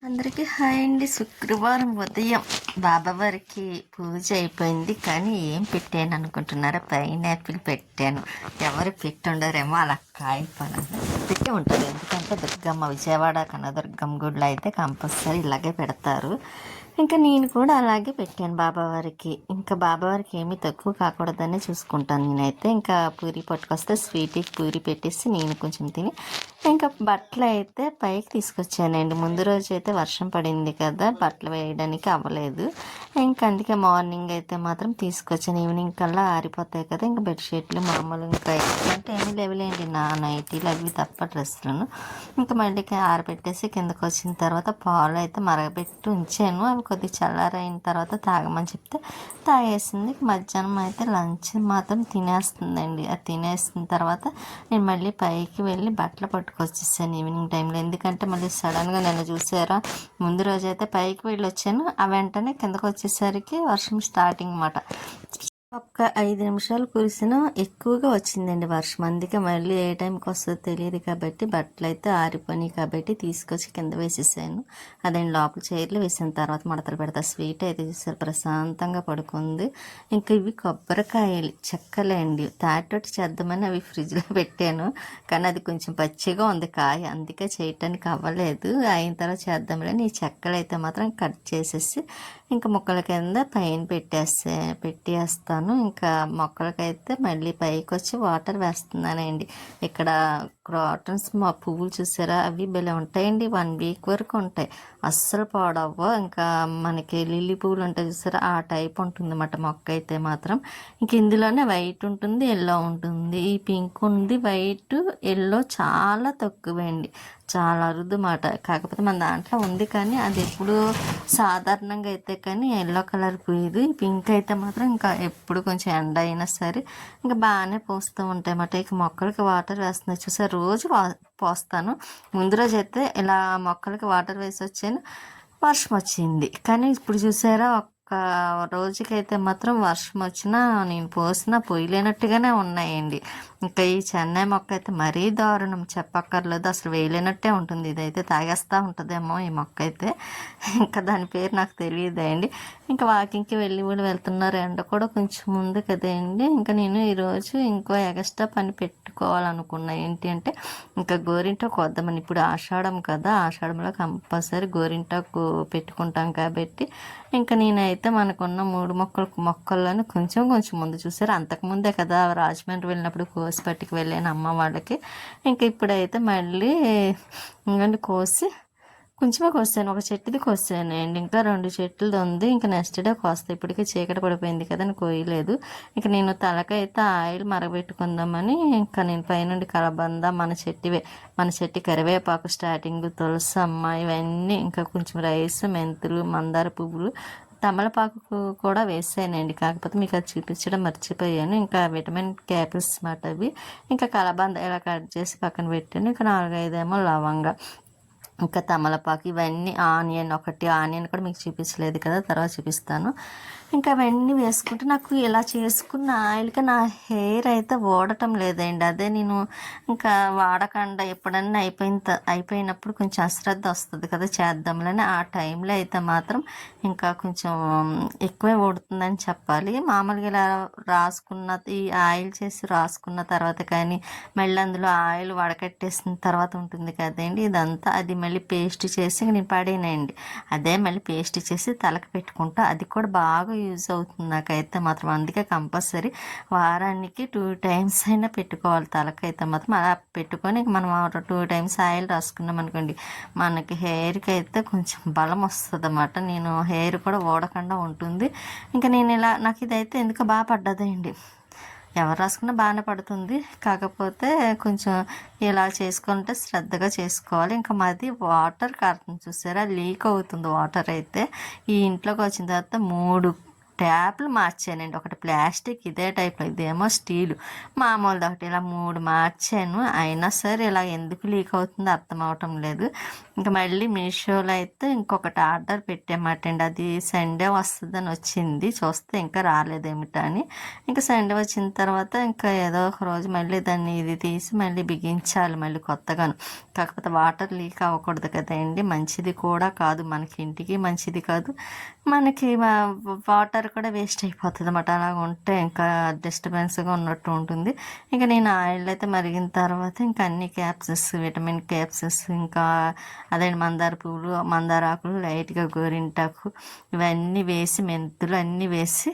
అందరికీ హాయ్ అండి. శుక్రవారం ఉదయం బాబావారికి పూజ అయిపోయింది. కానీ ఏం పెట్టాను అనుకుంటున్నారా? పైనాపిల్ పెట్టాను. ఎవరు పెట్టుండరేమో, అలా కాయిపోయినది పెట్టి ఉంటుంది. ఎందుకంటే దుర్గమ్మ, విజయవాడ కనదుర్గమ్మ గుడిలో అయితే కంపల్సరీ ఇలాగే పెడతారు. ఇంకా నేను కూడా అలాగే పెట్టాను బాబావారికి. ఇంకా బాబావారికి ఏమీ తక్కువ కాకూడదని చూసుకుంటాను నేనైతే. ఇంకా పూరి పట్టుకొస్తే స్వీట్కి పూరి పెట్టేసి నేను కొంచెం తిని ఇంకా బట్టలు అయితే పైకి తీసుకొచ్చానండి. ముందు రోజు అయితే వర్షం పడింది కదా, బట్టలు వేయడానికి అవ్వలేదు. ఇంకా అందుకే మార్నింగ్ అయితే మాత్రం తీసుకొచ్చాను. ఈవినింగ్ కల్లా ఆరిపోతాయి కదా. ఇంకా బెడ్షీట్లు మామూలు ఇంకా అంటే ఏమీ లేవులేండి, నా నైటీలు అవి తప్ప డ్రెస్సులను ఇంకా మళ్ళీ ఆరబెట్టేసి కిందకు వచ్చిన తర్వాత పాలు అయితే మరగబెట్టి ఉంచాను. అవి కొద్దిగా చల్లారైన తర్వాత తాగమని చెప్తే తాగేసింది. మధ్యాహ్నం అయితే లంచ్ మాత్రం తినేస్తుందండి. అది తినేసిన తర్వాత నేను మళ్ళీ పైకి వెళ్ళి బట్టలు పట్టుకొచ్చేసాను ఈవినింగ్ టైంలో. ఎందుకంటే మళ్ళీ సడన్గా నేను చూసారా, ముందు రోజు అయితే పైకి వెళ్ళి వచ్చాను, ఆ వెంటనే కిందకు వచ్చేసరికి వర్షం స్టార్టింగ్ అన్నమాట. ఒక్క 5 నిమిషాలు కురిసినా ఎక్కువగా వచ్చిందండి వర్షం. అందుకే మళ్ళీ ఏ టైంకి వస్తుందో తెలియదు కాబట్టి బట్టలు అయితే ఆరిపోయినాయి కాబట్టి తీసుకొచ్చి కింద వేసేసాను. అదండి లోపల చైర్లు వేసిన తర్వాత మడతలు పెడతా. స్వీట్ అయితే చూసారు ప్రశాంతంగా పడుకుంది. ఇంకా ఇవి కొబ్బరికాయలు చెక్కలే అండి, తాటోటి చేద్దామని అవి ఫ్రిడ్జ్లో పెట్టాను. కానీ అది కొంచెం పచ్చిగా ఉంది కాయ, అందుకే చేయటానికి అవ్వలేదు. అయిన తర్వాత చేద్దాంలేని ఈ చెక్కలు అయితే మాత్రం కట్ చేసేసి ఇంకా మొక్కల కింద పైన పెట్టేస్తాను. ఇంకా మొక్కలకైతే మళ్ళీ పైకి వచ్చి వాటర్ వేస్తున్నానండి. ఇక్కడ క్రాటన్స్ మా పువ్వులు చూసారా, అవి భలే ఉంటాయండి. 1 వీక్ వరకు ఉంటాయి, అస్సలు పాడవ్వ. ఇంకా మనకి లిల్లీ పువ్వులు ఉంటాయి చూసారా, ఆ టైప్ ఉంటుంది అన్నమాట మొక్క అయితే మాత్రం. ఇంక ఇందులోనే వైట్ ఉంటుంది, ఎల్లో ఉంటుంది. ఈ పింక్ ఉంది, వైట్ ఎల్లో చాలా తక్కువండి, చాలా అరుదు మాట. కాకపోతే మన దాంట్లో ఉంది కానీ అది ఎప్పుడు సాధారణంగా అయితే కానీ ఎల్లో కలర్ పోయేది. పింక్ అయితే మాత్రం ఇంకా ఎప్పుడు కొంచెం ఎండ అయినా సరే ఇంకా బాగానే పోస్తూ ఉంటాయి అన్నమాట. ఇక మొక్కలకి వాటర్ వేస్తున్నాయి చూసారు, రోజు పోస్తాను. ముందు రోజు అయితే ఇలా మొక్కలకి వాటర్ వేసి వచ్చాను, వర్షం వచ్చింది. కానీ ఇప్పుడు చూసారా, ఒక్క రోజుకైతే మాత్రం వర్షం వచ్చినా నేను పోసినా పోయలేనట్టుగానే ఉన్నాయండి. ఇంకా ఈ చెన్నై మొక్క అయితే మరీ దారుణం, చెప్పక్కర్లేదు, అసలు వేయలేనట్టే ఉంటుంది. ఇదైతే తాగేస్తూ ఉంటుందేమో ఈ మొక్క అయితే. ఇంకా దాని పేరు నాకు తెలియదండి. ఇంకా వాకింగ్కి వెళ్తున్నారు, ఎండ కూడా కొంచెం ముందు కదండి. ఇంకా నేను ఈరోజు ఇంకో ఎక్స్ట్రా పని పెట్టుకోవాలనుకున్నా. ఏంటి అంటే ఇంకా గోరింటాకు వద్దామని. ఇప్పుడు ఆషాఢం కదా, ఆషాఢంలో కంపల్సరీ గోరింటాకు పెట్టుకుంటాం కాబట్టి ఇంకా నేనైతే మనకున్న 3 మొక్కల్లోనే కొంచెం ముందు చూసారు. అంతకుముందే కదా రాజమండ్రి వెళ్ళినప్పుడు కోసి పట్టుకు వెళ్ళాను అమ్మ వాళ్ళకి. ఇంకా ఇప్పుడైతే మళ్ళీ ఇంకండి కోసి కొంచెమే కోసాను, ఒక చెట్టుది కోసాను అండి. ఇంకా 2 చెట్లది ఉంది, ఇంకా నెక్స్ట్ డే కోస్తాను. ఇప్పటికే చీకటి పడిపోయింది కదా అని కోయలేదు. ఇంకా నేను తలకైతే ఆయిల్ మరగబెట్టుకుందామని ఇంకా నేను పైనుండి కలబంద, మన చెట్టు కరివేపాకు, స్టార్టింగ్ తులసమ్మ, ఇవన్నీ ఇంకా కొంచెం రైస్, మెంతులు, మందార పువ్వులు, తమలపాకు కూడా వేసానండి. కాకపోతే మీకు అది చూపించడం మర్చిపోయాను. ఇంకా విటమిన్ క్యాపిల్స్ మాట అవి. ఇంకా కలబంద ఇలా కట్ చేసి పక్కన పెట్టాను. ఇంకా 4-5 ఏమో లవంగా, ఇంకా తమలపాకు, ఇవన్నీ ఆనియన్ కూడా మీకు చూపించలేదు కదా, తర్వాత చూపిస్తాను. ఇంకా అవన్నీ వేసుకుంటే నాకు ఇలా చేసుకున్న ఆయిల్కి నా హెయిర్ అయితే ఓడటం లేదండి. అదే నేను ఇంకా వాడకుండా ఎప్పుడన్నా అయిపోయినప్పుడు కొంచెం అశ్రద్ధ వస్తుంది కదా చేద్దాంలని, ఆ టైంలో అయితే మాత్రం ఇంకా కొంచెం ఎక్కువే ఓడుతుందని చెప్పాలి. మామూలుగా ఇలా రాసుకున్న ఈ ఆయిల్ చేసి రాసుకున్న తర్వాత కానీ మళ్ళీ అందులో ఆయిల్ వడకట్టేసిన తర్వాత ఉంటుంది కదండి, ఇదంతా అది మళ్ళీ పేస్ట్ చేసి నేను పడేనండి. అదే మళ్ళీ పేస్ట్ చేసి తలకు పెట్టుకుంటా, అది కూడా బాగా యూజ్ అవుతుంది నాకైతే మాత్రం. అందుకే కంపల్సరీ వారానికి 2 టైమ్స్ అయినా పెట్టుకోవాలి తలకైతే మాత్రం. అలా పెట్టుకొని మనం 2 టైమ్స్ ఆయిల్ రాసుకున్నాం అనుకోండి, మనకి హెయిర్కి అయితే కొంచెం బలం వస్తుంది అన్నమాట. నేను హెయిర్ కూడా ఓడకుండా ఉంటుంది. ఇంకా నేను ఇలా నాకు ఇదైతే ఎందుకు బాగా పడ్డదండి. ఎవరు రాసుకున్నా బాగానే పడుతుంది, కాకపోతే కొంచెం ఇలా చేసుకుంటే శ్రద్ధగా చేసుకోవాలి. ఇంకా మాది వాటర్ కారుతుంది చూసారా, లీక్ అవుతుంది వాటర్ అయితే. ఈ ఇంట్లోకి వచ్చిన తర్వాత 3 ట్యాప్లు మార్చానండి. ఒకటి ప్లాస్టిక్ ఇదే టైప్లో, ఇదేమో స్టీలు మామూలుది ఒకటి, ఇలా 3 మార్చాను. అయినా సరే ఇలా ఎందుకు లీక్ అవుతుందో అర్థం అవటం లేదు. ఇంకా మళ్ళీ మీషోలో అయితే ఇంకొకటి ఆర్డర్ పెట్టామటండి. అది సండే వస్తుందని వచ్చింది, చూస్తే ఇంకా రాలేదేమిటా అని. ఇంకా సండే వచ్చిన తర్వాత ఇంకా ఏదో ఒక రోజు మళ్ళీ దాన్ని ఇది తీసి మళ్ళీ బిగించాలి మళ్ళీ కొత్తగాను. కాకపోతే వాటర్ లీక్ అవ్వకూడదు కదండి, మంచిది కూడా కాదు, మనకి ఇంటికి మంచిది కాదు, మనకి వాటర్ కూడా వేస్ట్ అయిపోతుంది అన్నమాట. అలా ఉంటే ఇంకా డిస్టర్బెన్స్గా ఉన్నట్టు ఉంటుంది. ఇంకా నేను ఆయిల్ అయితే మరిగిన తర్వాత ఇంకా అన్ని క్యాప్సెస్, విటమిన్ క్యాప్సెస్, ఇంకా అదే మందార పువ్వులు, మందార ఆకులు, లైట్గా గోరింటాకు ఇవన్నీ వేసి, మెంతులు అన్నీ వేసి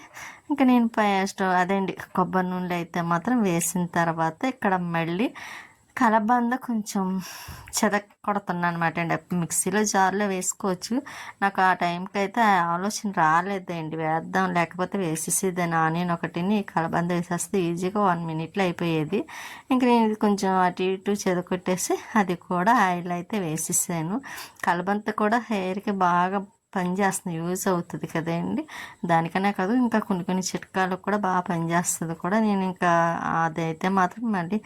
ఇంకా నేను స్టవ్ అదేండి కొబ్బరి నూనెలు అయితే మాత్రం వేసిన తర్వాత ఇక్కడ మళ్ళీ కలబంద కొంచెం కొడుతున్నాను అనమాట అండి. మిక్సీలో జార్లో వేసుకోవచ్చు, నాకు ఆ టైంకి అయితే ఆలోచన రాలేదండి వేద్దాం, లేకపోతే వేసేసేదాన్ని. ఆనియన్ ఒకటిని కలబంద వేసేస్తే ఈజీగా 1 మినిట్లో అయిపోయేది. ఇంక నేను ఇది కొంచెం అటు ఇటు చెదకొట్టేసి అది కూడా ఆయిల్ అయితే వేసేసాను. కలబంద కూడా హెయిర్కి బాగా పనిచేస్తుంది, యూజ్ అవుతుంది కదండి. దానికనే కాదు ఇంకా కొన్ని చిట్కాలకు కూడా బాగా పనిచేస్తుంది కూడా. నేను ఇంకా అదైతే మాత్రం మళ్ళీ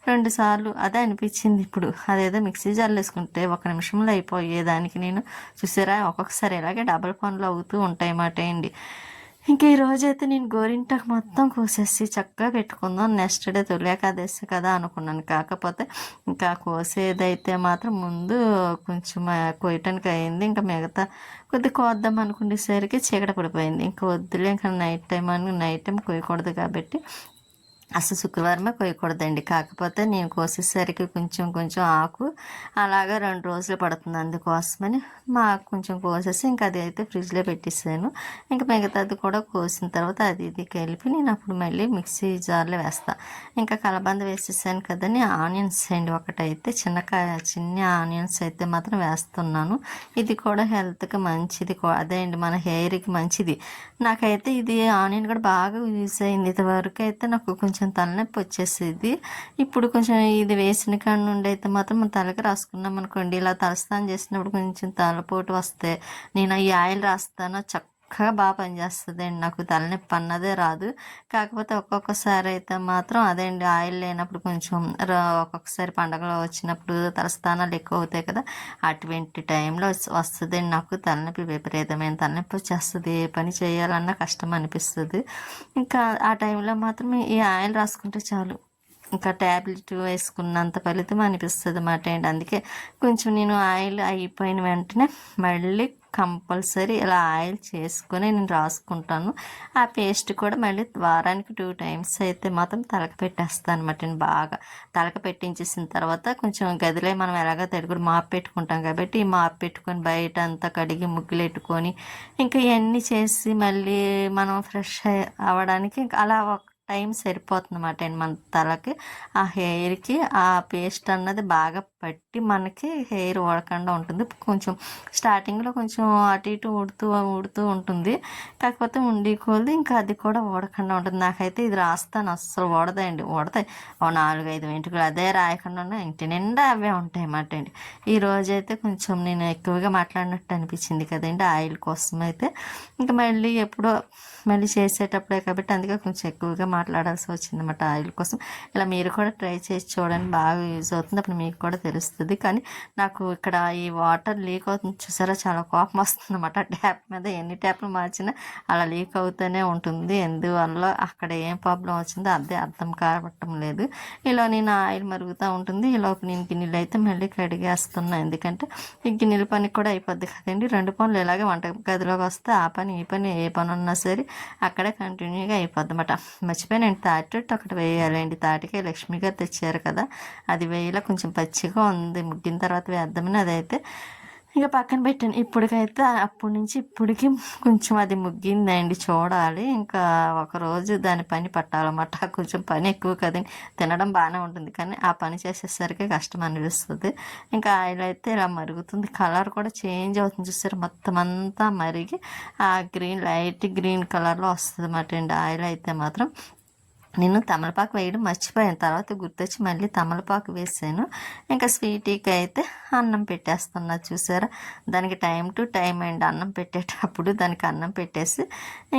2 సార్లు అదే అనిపించింది ఇప్పుడు. అదేదో మిక్సీ జార్లో వేసుకుంటే 1 నిమిషంలో అయిపోయేదానికి నేను చూసారా, ఒక్కొక్కసారి ఇలాగే డబల్ పనులు అవుతూ ఉంటాయి మాట అండి. ఇంక ఈరోజైతే నేను గోరింటాకు మొత్తం కోసేసి చక్కగా పెట్టుకుందాం, నెక్స్ట్ డే తొలి ఏకాదశి కదా అనుకున్నాను. కాకపోతే ఇంకా కోసేదైతే మాత్రం ముందు కొంచెం కోయటానికి అయింది. ఇంకా మిగతా కొద్ది కోద్దాం అనుకునేసరికి చీకటి పడిపోయింది. ఇంకా వద్దులే, ఇంకా నైట్ టైం కోయకూడదు కాబట్టి అసలు శుక్రవారమే కోయకూడదండి. కాకపోతే నేను కోసేసరికి కొంచెం ఆకు అలాగా 2 రోజులు పడుతుంది, అందుకోసమని కొంచెం కోసేసి ఇంకా అది అయితే ఫ్రిడ్జ్లో పెట్టేసాను. ఇంకా మిగతాది కూడా కోసిన తర్వాత అది ఇది కలిపి నేను అప్పుడు మళ్ళీ మిక్సీ జార్లో వేస్తాను. ఇంకా కలబంద వేసేసాను కదని ఆనియన్స్ అండి, ఒకటైతే చిన్న ఆనియన్స్ అయితే మాత్రం వేస్తున్నాను. ఇది కూడా హెల్త్కి మంచిది, అదే అండి మన హెయిర్కి మంచిది. నాకైతే ఇది ఆనియన్ కూడా బాగా యూజ్ అయింది. ఇదివరకు అయితే నాకు కొంచెం తలనొప్పి వచ్చేసేది. ఇప్పుడు కొంచెం ఇది వేసిన కాడ నుండి అయితే మాత్రం మన తలకి రాసుకున్నాం అనుకోండి, ఇలా తలస్నానం చేసినప్పుడు కొంచెం తలపోటు వస్తే నేను ఈ ఆయిల్ రాస్తాను, చక్కగా బాగా పనిచేస్తుంది అండి. నాకు తలనొప్పి అన్నదే రాదు. కాకపోతే ఒక్కొక్కసారి అయితే మాత్రం అదేండి ఆయిల్ లేనప్పుడు కొంచెం ఒక్కొక్కసారి పండగలు వచ్చినప్పుడు తలస్నానాలు ఎక్కువ అవుతాయి కదా, అటువంటి టైంలో వస్తుందండి నాకు తలనొప్పి, విపరీతమైన తలనొప్పి వచ్చేస్తుంది. ఏ పని చేయాలన్నా కష్టం అనిపిస్తుంది. ఇంకా ఆ టైంలో మాత్రం ఈ ఆయిల్ రాసుకుంటే చాలు, ఇంకా ట్యాబ్లెట్ వేసుకున్నంత ఫలితం అనిపిస్తుంది అన్నమాట అండి. అందుకే కొంచెం నేను ఆయిల్ అయిపోయిన వెంటనే మళ్ళీ కంపల్సరీ ఇలా ఆయిల్ చేసుకొని నేను రాసుకుంటాను. ఆ పేస్ట్ కూడా మళ్ళీ వారానికి 2 టైమ్స్ అయితే మాత్రం తలకి పెట్టేస్తాను అనమాట అండి. బాగా తలకి పెట్టించేసిన తర్వాత కొంచెం గదిలో మనం ఎలాగో తడిగుడు మాప్ పెట్టుకుంటాం కాబట్టి ఈ మాప్ పెట్టుకొని బయట అంతా కడిగి ముగ్గులు పెట్టుకొని ఇంకా ఇవన్నీ చేసి మళ్ళీ మనం ఫ్రెష్ అవ్వడానికి ఇంకా అలా టైం సరిపోతుంది అన్నమాట అండి. మన తలకి ఆ హెయిర్కి ఆ పేస్ట్ అన్నది బాగా పట్టి మనకి హెయిర్ ఊడకుండా ఉంటుంది. కొంచెం స్టార్టింగ్లో కొంచెం అటు ఇటు ఊడుతూ ఉంటుంది, కాకపోతే ఉండి కొలది ఇంకా అది కూడా ఊడకుండా ఉంటుంది. నాకైతే ఇది రాస్తాను అస్సలు ఊడదండి, ఊడతాయి 4-5 వెంట్రుకలు, అదే రాయకుండా ఇంటి నిండా అవే ఉంటాయి అన్నమాట అండి. ఈరోజైతే కొంచెం నేను ఎక్కువగా మాట్లాడినట్టు అనిపించింది కదండి ఆయిల్ కోసం అయితే. ఇంకా మళ్ళీ చేసేటప్పుడే కాబట్టి అందుకే కొంచెం ఎక్కువగా మాట్లాడాల్సి వచ్చింది అన్నమాట ఆయిల్ కోసం. ఇలా మీరు కూడా ట్రై చేసి చూడండి, బాగా యూజ్ అవుతుంది, అప్పుడు మీకు కూడా తెలుస్తుంది. కానీ నాకు ఇక్కడ ఈ వాటర్ లీక్ అవుతుంది చూసారా, చాలా కోపం వస్తుంది అన్నమాట. ట్యాప్ మీద ఎన్ని ట్యాప్లు మార్చినా అలా లీక్ అవుతూనే ఉంటుంది. ఎందువల్ల అక్కడ ఏం ప్రాబ్లం వచ్చిందో అదే అర్థం కావటం లేదు. ఇలా నేను ఆయిల్ మరుగుతూ ఉంటుంది, ఈలోపు నేను గిన్నెలు అయితే మళ్ళీ కడిగేస్తున్నాను. ఎందుకంటే ఈ గిన్నెల పని కూడా అయిపోద్ది కదండి. 2 పనులు ఇలాగే వంట గదిలోకి వస్తే ఆ పని ఈ పని ఏ పని ఉన్నా సరే అక్కడే కంటిన్యూగా అయిపోద్ది అన్నమాట. మర్చిపోయానండి, తాటి ఒకటి వేయాలండి. తాటికే లక్ష్మి గారు తెచ్చారు కదా, అది వేయాల, కొంచెం పచ్చిగా ఉంది, ముగ్గిన తర్వాత వేద్దామని అదైతే ఇంకా పక్కన పెట్టాను. ఇప్పటికైతే అప్పటి నుంచి ఇప్పటికి కొంచెం అది ముగ్గిందండి, చూడాలి. ఇంకా ఒకరోజు దాని పని పట్టాలన్నమాట. కొంచెం పని ఎక్కువ కదండి, తినడం బాగానే ఉంటుంది కానీ ఆ పని చేసేసరికి కష్టం అనిపిస్తుంది. ఇంకా ఆయిల్ అయితే ఇలా మరుగుతుంది, కలర్ కూడా చేంజ్ అవుతుంది చూసారు, మొత్తం అంతా మరిగి ఆ లైట్ గ్రీన్ కలర్లో వస్తుంది అన్నమాట అండి ఆయిల్ అయితే మాత్రం. నేను తమలపాకు వేయడం మర్చిపోయాను, తర్వాత గుర్తొచ్చి మళ్ళీ తమలపాకు వేసాను. ఇంకా స్వీటీకి అయితే అన్నం పెట్టేస్తున్నా చూసారా. దానికి టైం టు టైం అండి, అన్నం పెట్టేటప్పుడు దానికి అన్నం పెట్టేసి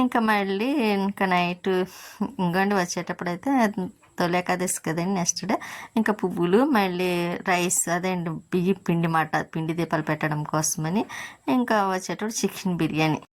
ఇంకా మళ్ళీ ఇంకా నైట్ ఇంకోండి వచ్చేటప్పుడు అయితే తొలి ఏకాదశి కదండి, నెక్స్ట్ డే ఇంకా పువ్వులు మళ్ళీ రైస్ అదేండి బియ్యం పిండి మాట పిండి దీపాలు పెట్టడం కోసమని ఇంకా వచ్చేటప్పుడు చికెన్ బిర్యానీ